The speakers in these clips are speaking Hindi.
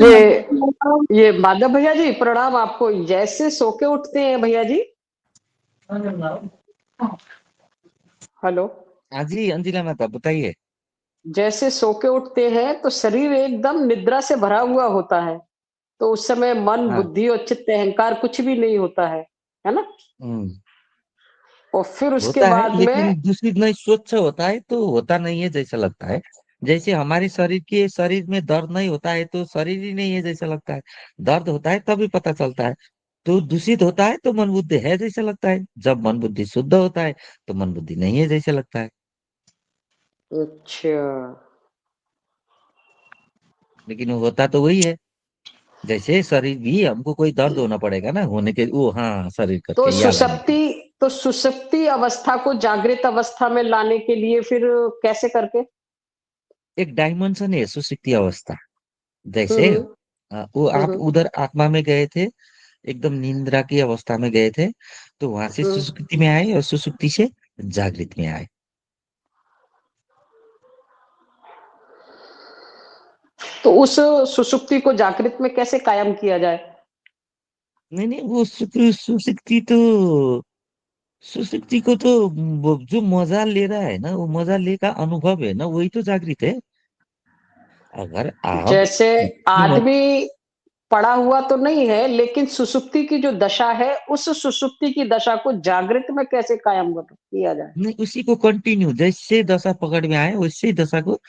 ये ये माधव भैया जी प्रणाम आपको। जैसे सो के उठते हैं भैया जी। हेलो। हाँ जी अंजिला माता बताइए। जैसे सो के उठते हैं तो शरीर एकदम निद्रा से भरा हुआ होता है। तो उस समय मन हाँ। बुद्धि और चित्त अहंकार कुछ भी नहीं होता है ना। हम्म। और फिर उसके होता है बाद में लेकिन दूसरी नहीं स्वच्छ होता है तो होता नहीं है जैसा लगता है। जैसे हमारे शरीर में दर्द नहीं होता है तो शरीर ही नहीं है जैसा लगता है। दर्द होता है तभी पता चलता है। तो दूषित होता है तो मन बुद्धि है जैसा लगता है। जब मन बुद्धि शुद्ध होता है तो मन बुद्धि नहीं है जैसा लगता है। अच्छा। लेकिन वो होता तो वही है। जैसे शरीर भी हमको कोई दर्द होना पड़ेगा ना होने के वो हाँ शरीर तो करके याद आने के सुसप्ति तो सुसप्ति अवस्था को जागृत अवस्था में लाने के लिए फिर कैसे करके। एक डायमेंशन है सुषुप्ति अवस्था। हम्म जैसे वो हम्म आप हम्म उधर आत्मा में गए थे। एकदम निंद्रा की अवस्था में गए थे। तो वहां से हम्म। सुसुप्ति में आए और सुसुप्ति से जागृत में आए। तो उस सुषुप्ति को जागृत में कैसे कायम किया जाए। नहीं नहीं वो सुसुप्ति को तो वो जो मजा ले रहा है ना वो मजा ले का अनुभव है ना वही तो जागृत है। अगर आप जैसे आदमी पड़ा हुआ तो नहीं है लेकिन सुषुप्ति की जो दशा है उस सुषुप्ति की दशा को जागृत में कैसे कायम किया जाए। नहीं उसी को कंटिन्यू जैसे दशा पकड़ में आए वैसे ही दशा को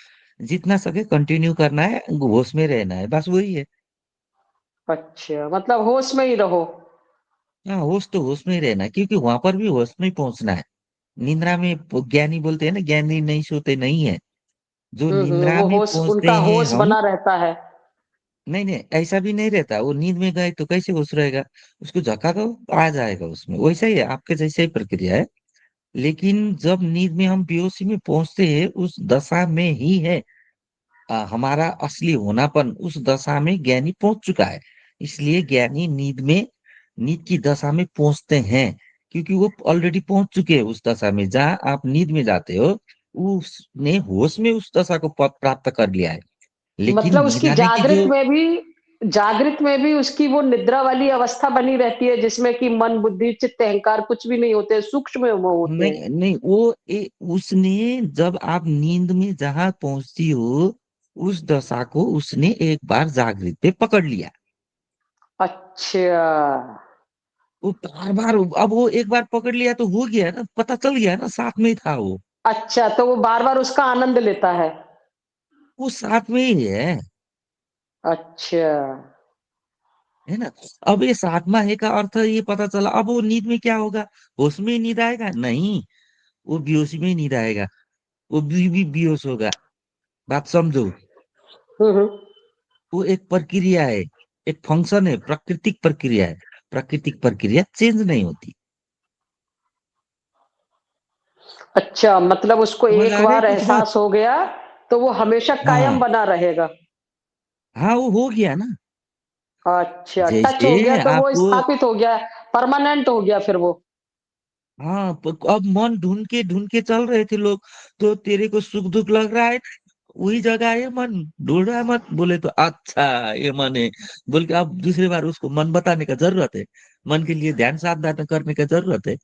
जितना सके कंटिन्यू करना है होश में रहना है बस वही है। अच्छा मतलब होश में ही रहो। हाँ होश तो होश में ही रहना है क्योंकि वहां पर भी होश में ही पहुंचना है। निद्रा में ज्ञानी बोलते हैं ना ज्ञानी नहीं सोते नहीं है। जो निद्रा वो में होश पहुंचते उनका हैं होश हम। बना रहता है। नहीं नहीं ऐसा भी नहीं रहता वो नींद में गए तो कैसे होश रहेगा। उसको झका दो आ जाएगा उसमें वैसा ही है आपके जैसे ही प्रक्रिया है। लेकिन जब नींद में हम बेहोशी में पहुंचते हैं उस दशा में ही है हमारा असली होनापन उस दशा में ज्ञानी पहुंच चुका है। इसलिए ज्ञानी नींद की दशा में पहुंचते हैं। क्योंकि वो ऑलरेडी पहुंच चुके हैं उस दशा में जहां आप नींद में जाते हो। उसने होश में उस दशा को प्राप्त कर लिया है। लेकिन मतलब नींद उसकी आने की जो जागृत में भी उसकी वो निद्रा वाली अवस्था बनी रहती है जिसमें कि मन बुद्धि चित्त अहंकार कुछ भी नहीं होते, सूक्ष्म वो होते हैं। नहीं नहीं उसने जब आप नींद में जहां पहुंचती हो उस दशा को उसने एक बार जागृत पे पकड़ लिया। अच्छा। वो बार बार अब वो एक बार पकड़ लिया तो हो गया ना पता चल गया ना साथ में ही था वो। अच्छा तो वो बार बार उसका आनंद लेता है। वो साथ में ही अच्छा। है ना। अब ये साथ में है का अर्थ ये पता चला अब वो नींद में क्या होगा। होश में ही नींद आएगा नहीं। वो बेहोशी में ही नींद आएगा। वो भी बेहोश होगा। बात समझो। हम्म। वो एक प्रक्रिया है। एक फंक्शन है प्राकृतिक प्रक्रिया है। प्राकृतिक प्रक्रिया चेंज नहीं होती। अच्छा मतलब उसको समझ एक आ गई बार कुछ बात। एहसास हो गया तो वो हमेशा कायम हाँ बना रहेगा। हाँ वो हो गया ना। अच्छा टच जैसे हो गया तो वो आपको स्थापित हो गया, परमानेंट हो गया फिर वो। हाँ अब मन ढूंढ के चल रहे थे लोग। तो तेरे को सुख दुख लग रहा है वही जगह है मन। ढूंढ रहा है मत बोले तो अच्छा ये मन है। बोल के अब दूसरी बार उसको मन बताने का जरूरत है। मन के लिए ध्यान साधना करने का जरूरत है।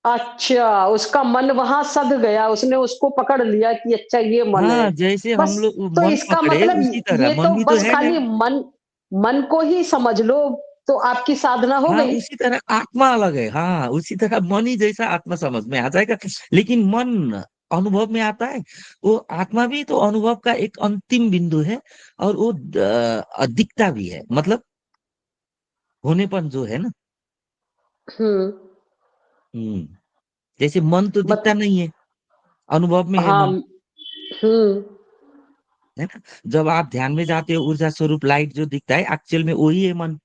अच्छा उसका मन वहां सध गया, उसने उसको पकड़ लिया कि अच्छा ये मन है। हाँ जैसे हम बस लोग तो मन इसका पकड़े मतलब उसी तरह ये मन तो भी तो बस है खाली नहीं। मन मन को ही समझ लो तो आपकी साधना हो हाँ गई। उसी तरह आत्मा अलग है हाँ उसी तरह मन ही जैसा आत्मा समझ में आ जाएगा। लेकिन मन अनुभव में आता है। वो आत्मा भी तो अनुभव का एक अंतिम बिंदु है। और वो दिखता भी है मतलब होनेपन जो है ना। हम्म। हम्म। जैसे मन तो मत दिखता नहीं है। अनुभव में है हाँ। मन। है ना। जब आप ध्यान में जाते हो ऊर्जा स्वरूप लाइट जो दिखता है एक्चुअल में वही है मन।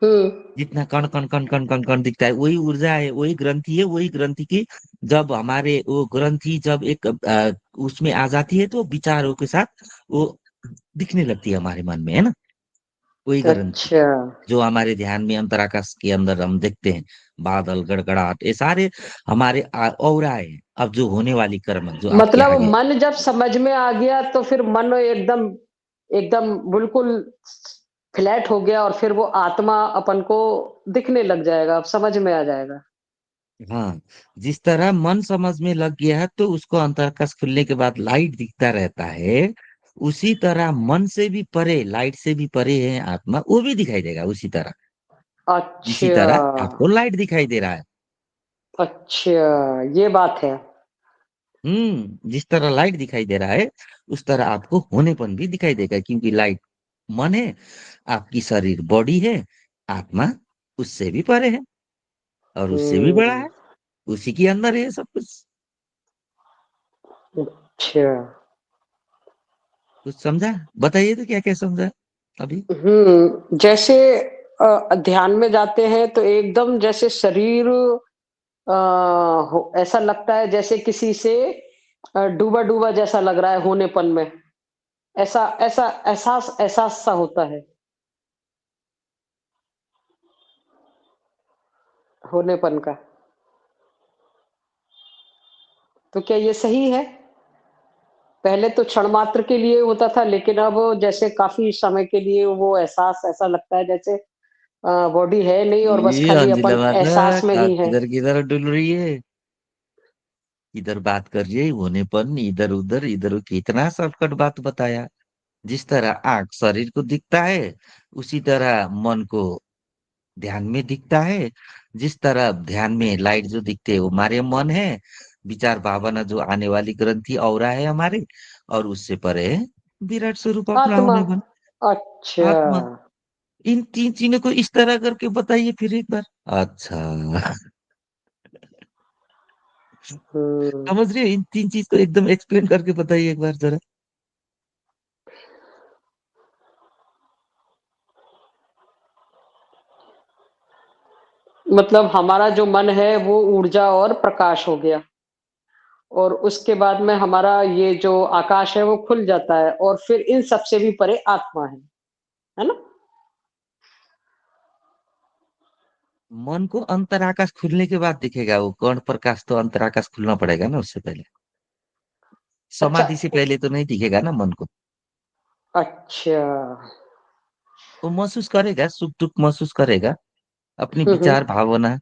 हम्म जितना कण कण कण कण कण कण दिखता है वही ऊर्जा है वही ग्रंथि है वही ग्रंथि की जब हमारे वो ग्रंथि जब एक उसमें आ जाती है तो विचारों के साथ वो दिखने लगती है हमारे मन में है ना। वही ग्रंथि अच्छा जो हमारे ध्यान में अंतराकाश के अंदर हम देखते हैं। बादल गड़गड़ाहट ये सारे हमारे औरा है। अब जो होने वाली कर्म जो आपके मतलब आगे। मन जब समझ में आ गया तो फिर मन एकदम एकदम बिल्कुल फ्लैट हो गया और फिर वो आत्मा अपन को दिखने लग जाएगा, अब समझ में आ जाएगा। हाँ, जिस तरह मन समझ में लग गया है तो उसको अंतराकाश खुलने के बाद लाइट दिखता रहता है, उसी तरह मन से भी परे, लाइट से भी परे है आत्मा, वो भी दिखाई देगा उसी तरह। जिसी अच्छा, तरह आपको लाइट दिखाई दे रहा है। अच्छा, ये बात है। जिस तरह लाइट दिखाई दे रहा है, उस तरह आपको होनेपन भी दिखाई देगा, क्योंकि लाइट मन है, आपकी शरीर बॉडी है, आत्मा उससे भी परे है और उससे भी बड़ा हुँ, है, उसी के अंदर है सब कुछ। अच्छा। कुछ समझा? बताइए तो क्या क्या समझा अभी। जैसे ध्यान में जाते हैं तो एकदम जैसे शरीर ऐसा लगता है जैसे किसी से डूबा-डूबा जैसा लग रहा है होनेपन में। ऐसा ऐसा एहसास एहसास सा होता है, होनेपन का। तो क्या ये सही है? पहले तो क्षण मात्र के लिए होता था, लेकिन अब जैसे काफ़ी समय के लिए वो एहसास ऐसा लगता है जैसे बॉडी है नहीं और बस ये खाली अंजिला अपन माता, एहसास में ही है। किधर किधर डुल रही है। इधर बात कर रही है होनेपन, इधर उधर, इधर कितना शॉर्टकट बात बताया। जिस तरह आंख शरीर को दिखता है, उसी तरह मन को ध्यान में दिखता है। जिस तरह ध्यान में लाइट जो दिखते है वो हमारे मन है, विचार भावना जो आने वाली ग्रंथि औरा है हमारे, और उससे परे है विराट स्वरूप अपना आत्मा, होने बन अच्छा। आत्मा। इन तीन चीजों को इस तरह करके बताइए फिर एक बार। अच्छा। हुँ। समझ रहे हो? इन तीन चीज को एकदम एक्सप्लेन करके बताइए एक बार जरा। मतलब हमारा जो मन है वो ऊर्जा और प्रकाश हो गया और उसके बाद में हमारा ये जो आकाश है वो खुल जाता है और फिर इन सबसे भी परे आत्मा है ना? मन को अंतराकाश खुलने के बाद दिखेगा, वो कर्ण प्रकाश तो अंतराकाश खुलना पड़ेगा ना उससे पहले। अच्छा, समाधि से पहले तो नहीं दिखेगा ना मन को। अच्छा। वो महसूस करेगा, सुख दुख महसूस करेगा, अपनी हुँ, विचार हुँ। भावना,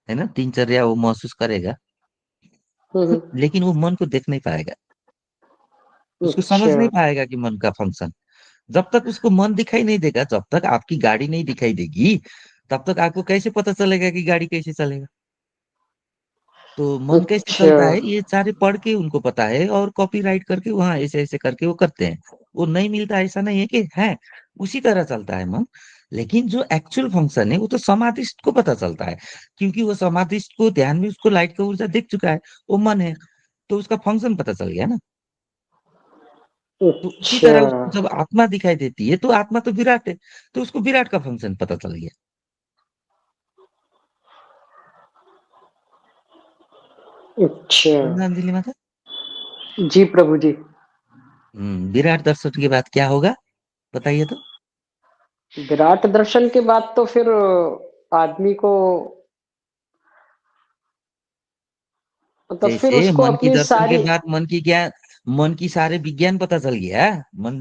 है ना, दिनचर्या वो महसूस करेगा। हुँ, हुँ। लेकिन वो मन को देख नहीं पाएगा, उसको समझ अच्छा, नहीं पाएगा कि मन का फंक्शन। जब तक उसको मन दिखाई नहीं देगा, जब तक आपकी गाड़ी नहीं दिखाई देगी, तब तक आपको कैसे पता चलेगा कि गाड़ी कैसे चलेगा। तो मन कैसे अच्छा, चलता है ये सारे पढ़ के उनको पता है, और कॉपीराइट करके वहां ऐसे ऐसे करके वो करते हैं। वो नहीं मिलता ऐसा नहीं है कि है, उसी तरह चलता है मन। लेकिन जो एक्चुअल फंक्शन है वो तो समाधिस्ट को पता चलता है, क्योंकि वो समाधिस्ट को ध्यान में उसको लाइट का ऊर्जा दिख चुका है, वो मन है, तो उसका फंक्शन पता चल गया ना। तो उसी अच्छा, तरह उसको जब आत्मा दिखाई देती है तो आत्मा तो विराट है, तो उसको विराट का फंक्शन पता चल गया। अच्छा। समझा अंजलि माता? जी, प्रभु जी। विराट दर्शन के बाद क्या होगा, बताइए तो। विराट दर्शन के बाद तो फिर आदमी को मतलब फिर जैसे उसको मन की अपनी दर्शन के सारी बाद मन की सारे विज्ञान पता चल गया। मन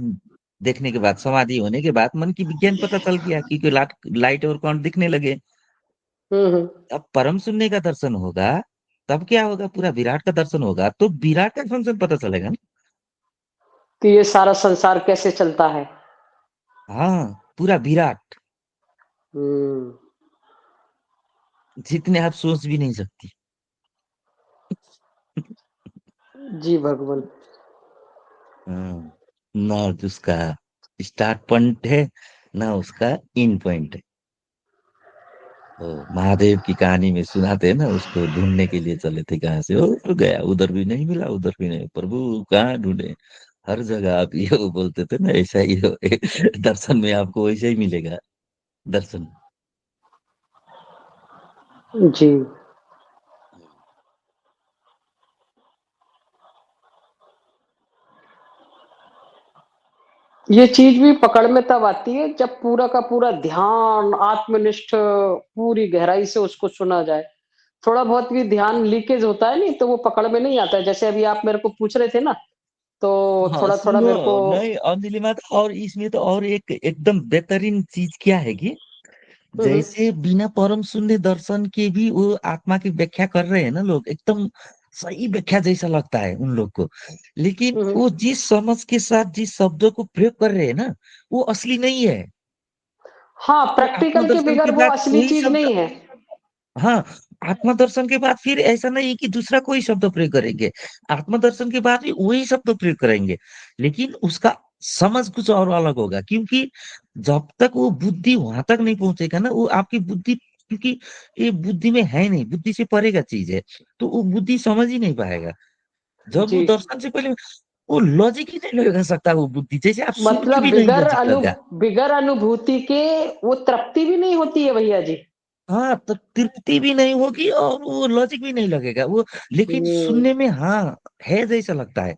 देखने के बाद, समाधि होने के बाद मन की विज्ञान पता चल गया, क्योंकि लाइट और कौन दिखने लगे। हुँ, हुँ। अब परम शून्य का दर्शन होगा, तब क्या होगा, पूरा विराट का दर्शन होगा, तो विराट का फंक्शन पता चलेगा ना। कि ये सारा संसार कैसे चलता है। हाँ, पूरा विराट, हुँ। जितने आप सोच भी नहीं सकती। जी, भगवन। हाँ, ना उसका स्टार्ट पॉइंट है, ना उसका इन पॉइंट है। तो महादेव की कहानी में सुनाते हैं ना, उसको ढूंढने के लिए चले थे, कहाँ से वो तो गया, उधर भी नहीं मिला, उधर भी नहीं, प्रभु कहाँ ढूंढे, हर जगह आप ये वो बोलते थे ना, ऐसा ही दर्शन में आपको वैसे ही मिलेगा दर्शन। जी। ये चीज़ भी पकड़ में तब आती है जब पूरा का पूरा ध्यान, आत्मनिष्ठ पूरी गहराई से उसको सुना जाए। थोड़ा बहुत भी ध्यान लीकेज होता है नहीं तो वो पकड़ में नहीं आता है। जैसे अभी आप मेरे को पूछ रहे थे ना तो हाँ थोड़ा थोड़ा सुनो, मेरे को। नहीं अंजलि माता, और इसमें तो और एक एकदम बेहतरीन चीज क्या है कि हम्म जैसे बिना परम शून्य दर्शन के भी वो आत्मा की व्याख्या कर रहे हैं ना लोग, एकदम सही व्याख्या जैसा लगता है उन लोग को। लेकिन हम्म। वो जिस समझ के साथ जिस शब्दों को प्रयोग कर रहे हैं ना, वो असली नहीं है। हाँ, फिर प्रैक्टिकल के आत्मदर्शन के बिगर वो बाद असली वही चीज शब्द, नहीं है। हाँ, आत्मदर्शन के बाद फिर ऐसा नहीं है कि दूसरा कोई शब्द प्रयोग करेंगे। आत्मदर्शन के बाद भी वही शब्द प्रयोग करेंगे, लेकिन उसका समझ कुछ और अलग होगा, क्योंकि जब तक वो बुद्धि वहां तक नहीं पहुंचेगा ना, वो आपकी बुद्धि, क्योंकि ये बुद्धि में है नहीं, बुद्धि से परे का चीज है, तो वो बुद्धि समझ ही नहीं पाएगा। जब वो जी। दर्शन से पहले, वो लॉजिक ही नहीं लगा सकता, वो बुद्धि जैसे आप सुन के मतलब भी नहीं लॉजिक लगा। बिगर अनुभूति के वो तृप्ति भी नहीं होती है भैया जी। हाँ, तो तृप्ति भी नहीं होगी और वो लॉजिक भी नहीं लगेगा वो, लेकिन हम्म। सुनने में हाँ है जैसा लगता है।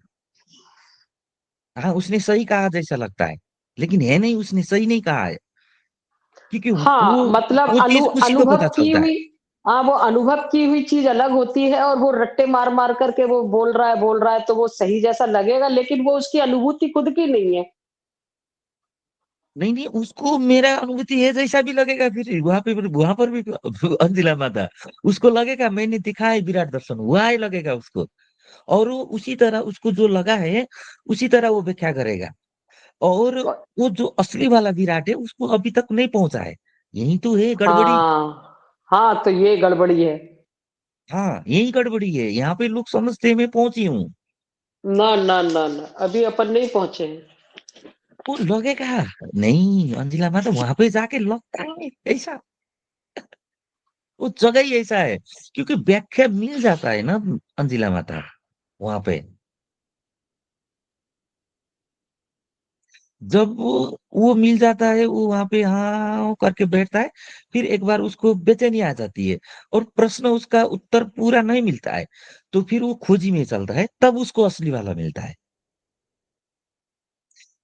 हाँ, उसने सही कहा जैसा लगता है, लेकिन है नहीं, उसने सही नहीं कहा है, क्योंकि हाँ, मतलब वो चीज उसी को अनुभव पता की चलता है। हुई। हाँ, वो अनुभव की हुई चीज अलग होती है, और वो रट्टे मार मार करके वो बोल रहा है तो वो सही जैसा लगेगा, लेकिन वो उसकी अनुभूति खुद की नहीं है। नहीं नहीं, उसको मेरा अनुभूति है जैसा भी लगेगा, फिर वहां पर भी अंजिला माता, उसको लगेगा मैंने दिखा है विराट दर्शन हुआ ही लगेगा उसको, और वो उसी तरह उसको जो लगा है उसी तरह वो व्याख्या करेगा। और वो जो असली वाला विराट है उसको अभी तक नहीं पहुंचा है, यही तो है गड़बड़ी। हाँ। हाँ, तो ये गड़बड़ी है। हाँ, यही गड़बड़ी है, यहाँ पे लोग समझते हैं मैं पहुंची हूँ। ना ना ना ना, अभी अपन नहीं पहुंचे हैं। वो लगेगा नहीं अंजिला माता, वहां पे जाके लगता है ऐसा, वो जगह ही ऐसा है, क्योंकि व्याख्या मिल जाता है ना अंजिला माता वहां पे। जब वो मिल जाता है, वो वहां पे हाँ करके बैठता है, फिर एक बार उसको बेचैनी आ जाती है और प्रश्न उसका उत्तर पूरा नहीं मिलता है, तो फिर वो खोजी में चलता है, तब उसको असली वाला मिलता है।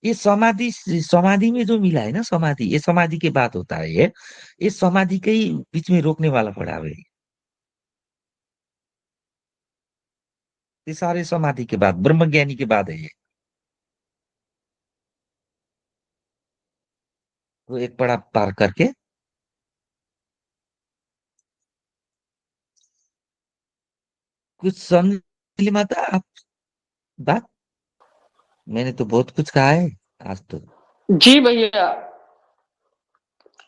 ये समाधि, समाधि में जो मिला है ना समाधि, ये समाधि के बाद होता है ये समाधि के ही बीच में रोकने वाला पड़ा है। ये सारे समाधि के बाद, ब्रह्मज्ञानी के बाद है ये। वो एक पड़ा पार करके। कुछ समझ ली माता आप बात? मैंने तो बहुत कुछ कहा है आज तो। जी भैया।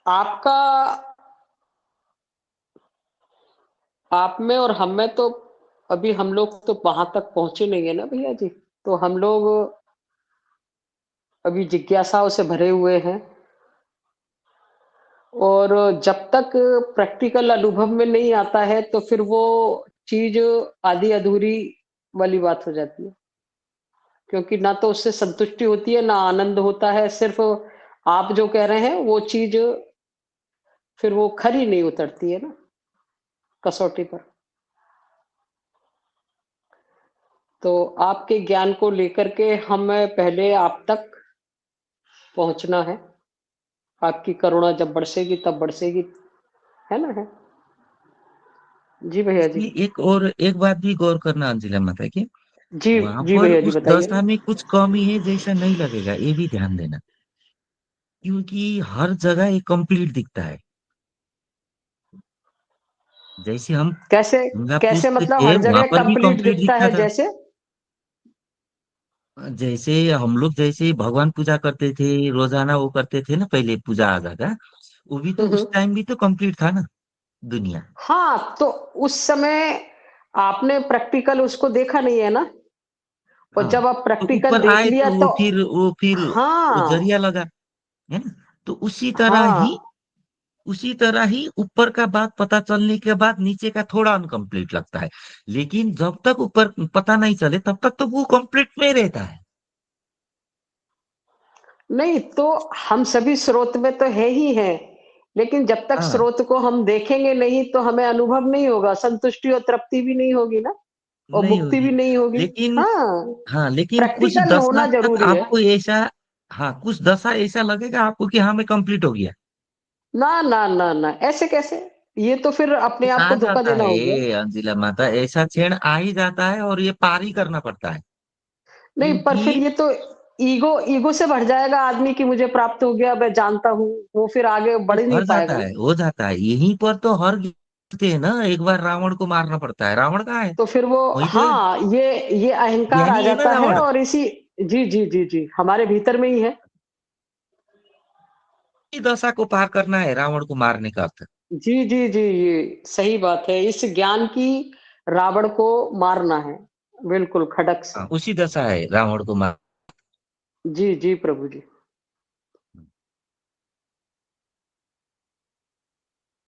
आपका, आप में और हम में तो, अभी हम लोग तो वहां तक पहुंचे नहीं है ना भैया जी। तो हम लोग अभी जिज्ञासाओं से भरे हुए हैं, और जब तक प्रैक्टिकल अनुभव में नहीं आता है तो फिर वो चीज आधी अधूरी वाली बात हो जाती है, क्योंकि ना तो उससे संतुष्टि होती है ना आनंद होता है। सिर्फ आप जो कह रहे हैं वो चीज फिर वो खरी नहीं उतरती है ना कसौटी पर। तो आपके ज्ञान को लेकर के हमें पहले आप तक पहुंचना है। आपकी करुणा जब बरसेगी तब बरसेगी, है ना? है। जी भैया जी। इसमें एक बात भी गौर करना अंजिला माता की, जी। वहां जी पर भैया जी, उस बताइए दशा ना। में कुछ कमी है जैसा नहीं लगेगा, ये भी ध्यान देना, क्योंकि हर जगह ये कंप्लीट दिखता है। जैसे हम कैसे? सिंगापुर कैसे से मतलब थे हर वहां जगह पर भी कंप्लीट कंप्लीट दिखता दिखता है था। जैसे? जैसे हम लोग जैसे भगवान पूजा करते थे रोजाना, वो करते थे ना पहले पूजा आजा का, वो भी तो उस हम्म। टाइम भी तो कंप्लीट था ना दुनिया। हाँ, तो उस समय आपने प्रैक्टिकल उसको देखा नहीं है ना, और हाँ, जब आप तो प्रैक्टिकल ऊपर देख आए लिया तो तो। वो जरिया हाँ। लगा, है ना? तो हाँ। उसी तरह ही ऊपर का बात पता चलने के बाद नीचे का थोड़ा अनकंप्लीट लगता है, लेकिन जब तक ऊपर पता नहीं चले तब तक तो वो कंप्लीट में रहता है। नहीं तो हम सभी स्रोत में तो है ही है, लेकिन जब तक हाँ, स्रोत को हम देखेंगे नहीं तो हमें अनुभव नहीं होगा, संतुष्टि और तृप्ति भी नहीं होगी ना, और नहीं मुक्ति भी होगी, नहीं होगी। लेकिन हाँ। हाँ, लेकिन कुछ प्रैक्टिकल दशा होना तक जरूरी है। आपको ऐसा, हाँ कुछ दशा ऐसा लगेगा आपको कि हाँ मैं कंप्लीट हो गया। ना ना ना ना, ऐसे कैसे? ये तो फिर अपने आप आ को धोखा जाता देना है हो गया। अंजिला माता, ऐसा क्षण आ ही जाता है और ये पार ही करना पड़ता है। नहीं, पर क्योंकि फिर ये तो ईगो ईगो से भर जाएगा आदमी कि मुझे प्राप्त हो गया, मैं जानता हूँ, वो फिर आगे बढ़ वो ही नहीं भर पाएगा जाता ना। है, हो जाता है, यहीं पर तो हर गिरते हैं ना, एक बार रावण को मारना पड़ता है, रावण कहाँ है? तो फिर वो वही तो है, हाँ, ये अहंकार आ यही है ना जाता है रावण। और इसी जी, जी, जी, जी, हमारे भीतर में ही है। इसी दशा को पार करना है रावण को मारने का अर्थ। जी, जी, जी, ये सही बात है। इस ज्ञान की रावण को मारना है, बिल्कुल खड़क से। हाँ, उसी दशा है रावण को मार। जी, जी, प्रभु जी।